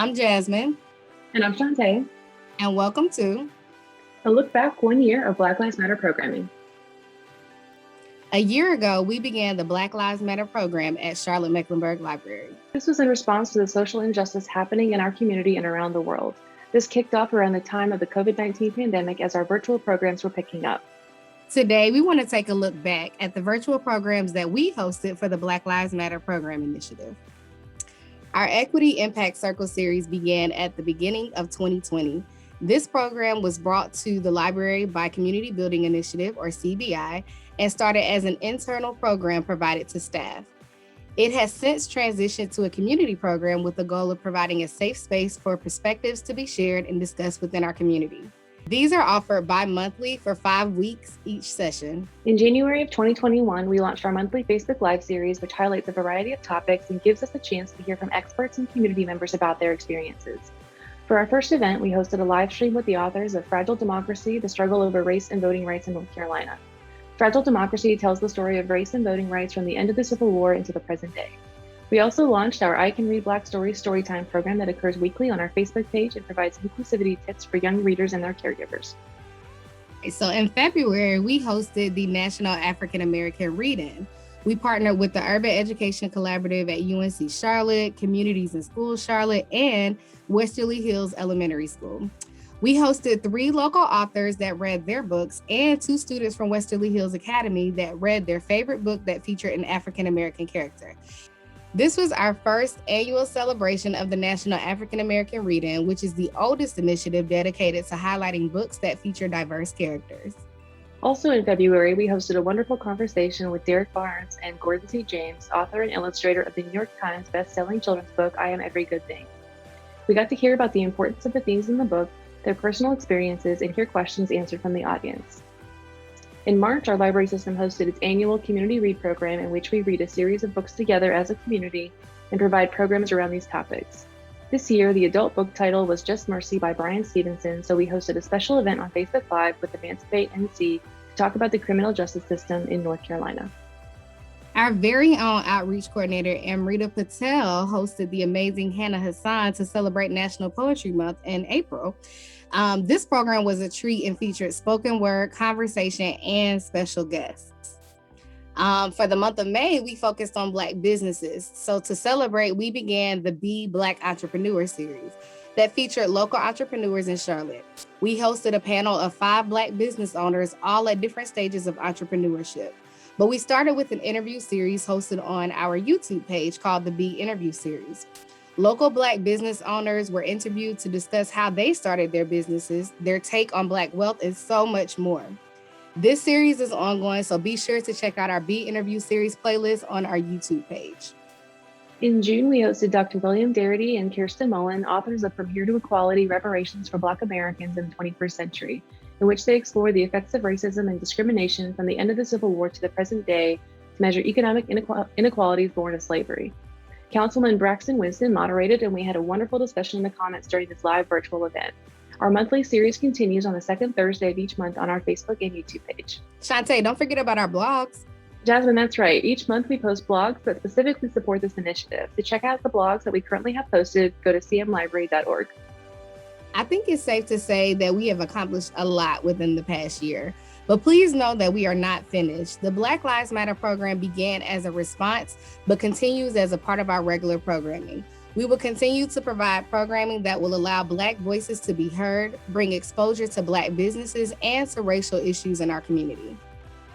I'm Jasmine, And I'm Shantae. and welcome to A look back 1 year of Black Lives Matter programming. A year ago, we began the Black Lives Matter program at Charlotte Mecklenburg Library. This was in response to the social injustice happening in our community and around the world. This kicked off around the time of the COVID-19 pandemic as our virtual programs were picking up. Today, we want to take a look back at the virtual programs that we hosted for the Black Lives Matter program initiative. Our Equity Impact Circle series began at the beginning of 2020. This program was brought to the library by Community Building Initiative, or CBI, and started as an internal program provided to staff. It has since transitioned to a community program with the goal of providing a safe space for perspectives to be shared and discussed within our community. These are offered bi-monthly for 5 weeks each session. In January of 2021, we launched our monthly Facebook Live series, which highlights a variety of topics and gives us a chance to hear from experts and community members about their experiences. For our first event, we hosted a live stream with the authors of Fragile Democracy, The Struggle Over Race and Voting Rights in North Carolina. Fragile Democracy tells the story of race and voting rights from the end of the Civil War into the present day. We also launched our I Can Read Black Stories Storytime program that occurs weekly on our Facebook page and provides inclusivity tips for young readers and their caregivers. So in February, we hosted the National African American Read-In. We partnered with the Urban Education Collaborative at UNC Charlotte, Communities in Schools Charlotte, and Westerly Hills Elementary School. We hosted 3 local authors that read their books and 2 students from Westerly Hills Academy that read their favorite book that featured an African American character. This was our first annual celebration of the National African American Read-In, which is the oldest initiative dedicated to highlighting books that feature diverse characters. Also in February, we hosted a wonderful conversation with Derek Barnes and Gordon C. James, author and illustrator of the New York Times best-selling children's book, I Am Every Good Thing. We got to hear about the importance of the themes in the book, their personal experiences, and hear questions answered from the audience. In March, our library system hosted its annual Community Read program, in which we read a series of books together as a community and provide programs around these topics. This year, the adult book title was Just Mercy by Brian Stevenson, so we hosted a special event on Facebook Live with Emancipate NC to talk about the criminal justice system in North Carolina. Our very own outreach coordinator, Amrita Patel, hosted the amazing Hannah Hassan to celebrate National Poetry Month in April. This program was a treat and featured spoken word, conversation, and special guests. For the month of May, we focused on Black businesses. So to celebrate, we began the Be Black Entrepreneur series that featured local entrepreneurs in Charlotte. We hosted a panel of 5 Black business owners, all at different stages of entrepreneurship. But we started with an interview series hosted on our YouTube page called the Be Interview Series. Local Black business owners were interviewed to discuss how they started their businesses, their take on Black wealth, and so much more. This series is ongoing, so be sure to check out our Be Interview Series playlist on our YouTube page. In June, we hosted Dr. William Darity and Kirsten Mullen, authors of From Here to Equality, Reparations for Black Americans in the 21st Century, in which they explore the effects of racism and discrimination from the end of the Civil War to the present day to measure economic inequalities born of slavery. Councilman Braxton Winston moderated, and we had a wonderful discussion in the comments during this live virtual event. Our monthly series continues on the second Thursday of each month on our Facebook and YouTube page. Shantae, don't forget about our blogs. Jasmine, that's right. Each month we post blogs that specifically support this initiative. To check out the blogs that we currently have posted, go to cmlibrary.org. I think it's safe to say that we have accomplished a lot within the past year, but please know that we are not finished. The Black Lives Matter program began as a response, but continues as a part of our regular programming. We will continue to provide programming that will allow Black voices to be heard, bring exposure to Black businesses and to racial issues in our community.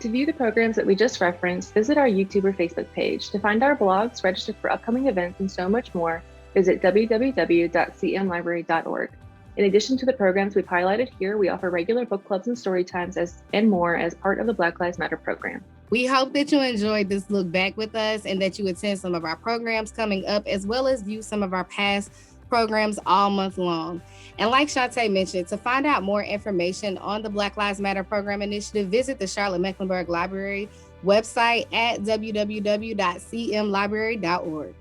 To view the programs that we just referenced, visit our YouTube or Facebook page. To find our blogs, register for upcoming events, and so much more, visit www.cmlibrary.org. In addition to the programs we've highlighted here, we offer regular book clubs and story times and more as part of the Black Lives Matter program. We hope that you enjoyed this look back with us and that you attend some of our programs coming up, as well as view some of our past programs all month long. And like Shantae mentioned, to find out more information on the Black Lives Matter program initiative, visit the Charlotte Mecklenburg Library website at www.cmlibrary.org.